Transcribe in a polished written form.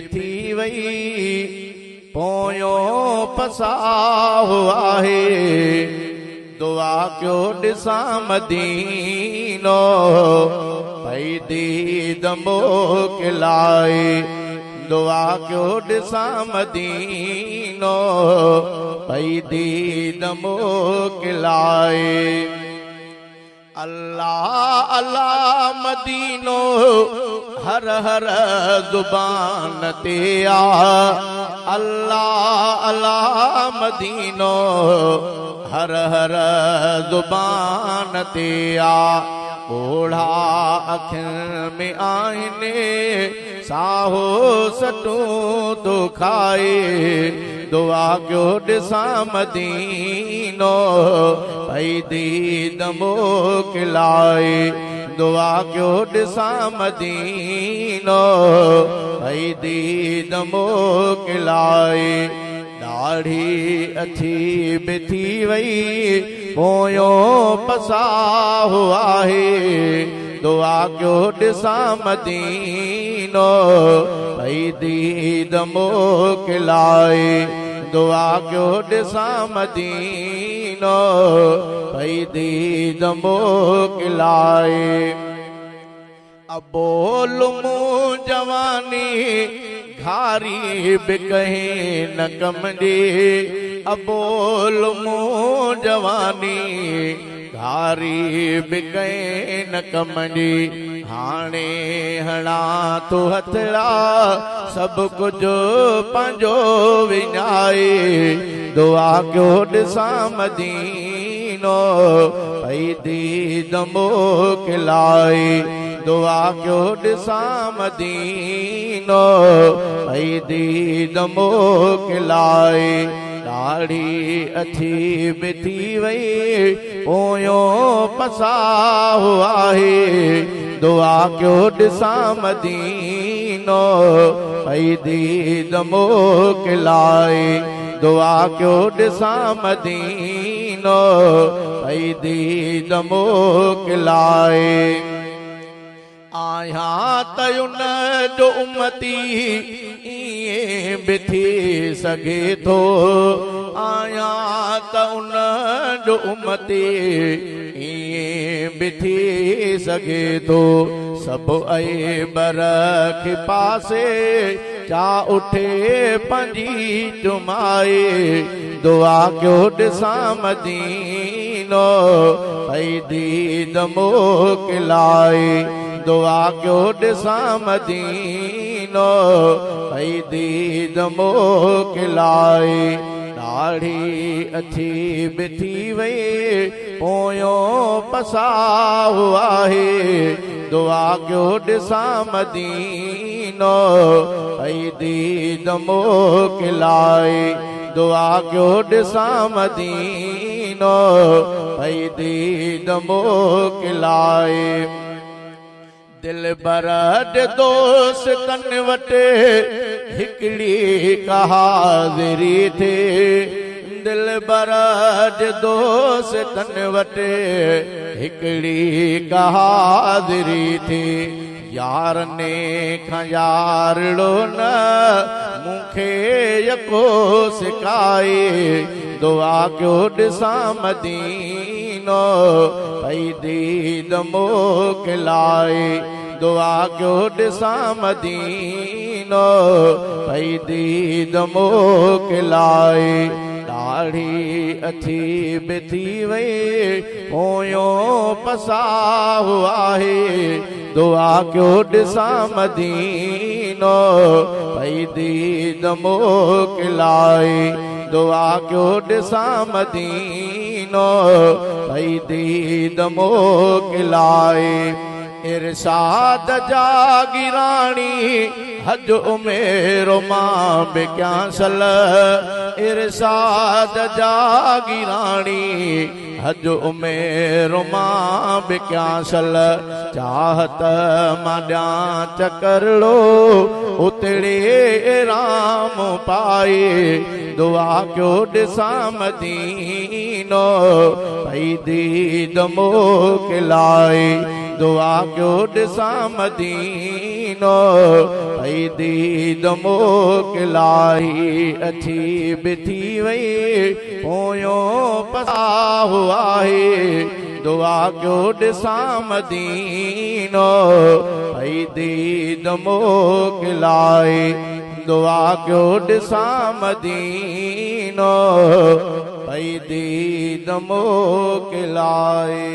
थी वई पोयो पसाहो आहे दुआ क्यों दिसा मदीनो भई दीद मोकिलाए दुआ क्यों दिसा मदीनो भई दीद मोकिलाए अल्लाह अल्लाह मदीनो हर हर जुबान ते आ अल्लाह अल्लाह मदीनो हर हर जुबान ते आ ओढ़ा अखियुनि में आईने साहो सटू तो खाए दुआ क्यों दिसा मदीनो भई दीद मोकिलाए दुआ क्यों दिसा मदीनो भई दीद मोकिलाए दाढ़ी अथी बिथी वई पोयो पसाहो आहे दुआ क्यों दिसा मदीनो भई दीद मोकिलाए दुआ क्यों दिसा मदीनो भई दीद मोकिलाए अबोल मुँह जवानी घारी बिकहे न कमजे अबोल मुँह जवानी घारी बिकहे न कमजे हाणे हणा तो हथड़ा सब कुछ पंजो विञाए दुआ क्यों दिसा मदीनो भई दीद मोकिलाए दुआ क्यों दिसा मदीनो भई दीद मोकिलाए दाढ़ी अथी बिथी वई पोयो पसाहो आहे दुआ क्यों दिसा मदीनो भई दीद मोकिलाए दुआ क्यों दिसा मदीनो भई दीद मोकिलाए आया तयुन जो उम्मती इए भी थी सके थो आया त उन जो उम्मती इए भी थी सके थो सब ऐ बरख पासे चा उठे पंजी जुमाए दुआ क्यों दिसा मदीनो भई दीद मोकिलाए दुआ क्यों दिसा मदीनो भई दीद मोकिलाए दाढ़ी अथी बिथी वई पोयो पसाहो आहे दुआ क्यों दिसा मदीनो भई दीद मोकिलाए दुआ क्यों दिसा मदीनो भई दीद मोकिलाए दिल बरद दोस्तन वटे हिकड़ी कहाज़िरी थे दिल बरद दोस्तन वटे हिकड़ी कहाज़िरी थी यार ने खयारड़ो न मुखे यको सिकाए दुआ क्यों दिसा मदीनो भई दीद मोकिलाए दुआ क्यों दिसा मदीनो भई दीद मोकिलाए दाढ़ी अथी बिथी वई पोयो पसाहो आहे दुआ क्यों दिसा मदीनो भई दीद मोकिलाए दुआ क्यों दिसा मदीनो भई दीद मोकिलाए इरशाद जागिरानी हज उमेरो मां बिक्यांसल इरशाद जागिरानी हज उमेरो मां बिक्यांसल चाहत मां चकरड़ो उतड़े राम पाए दुआ क्यों दिसा मदीनो भई दीद मोकिलाए दुआ क्यों ॾिसां मदीनो भई दीद मोकिलाई अची बिठी वई पोयों पसाहु आहे दुआ क्यों ॾिसां मदीनो भई दीद मोकिलाई दुआ क्यों ॾिसां मदीनो भई दीद मोकिलाई।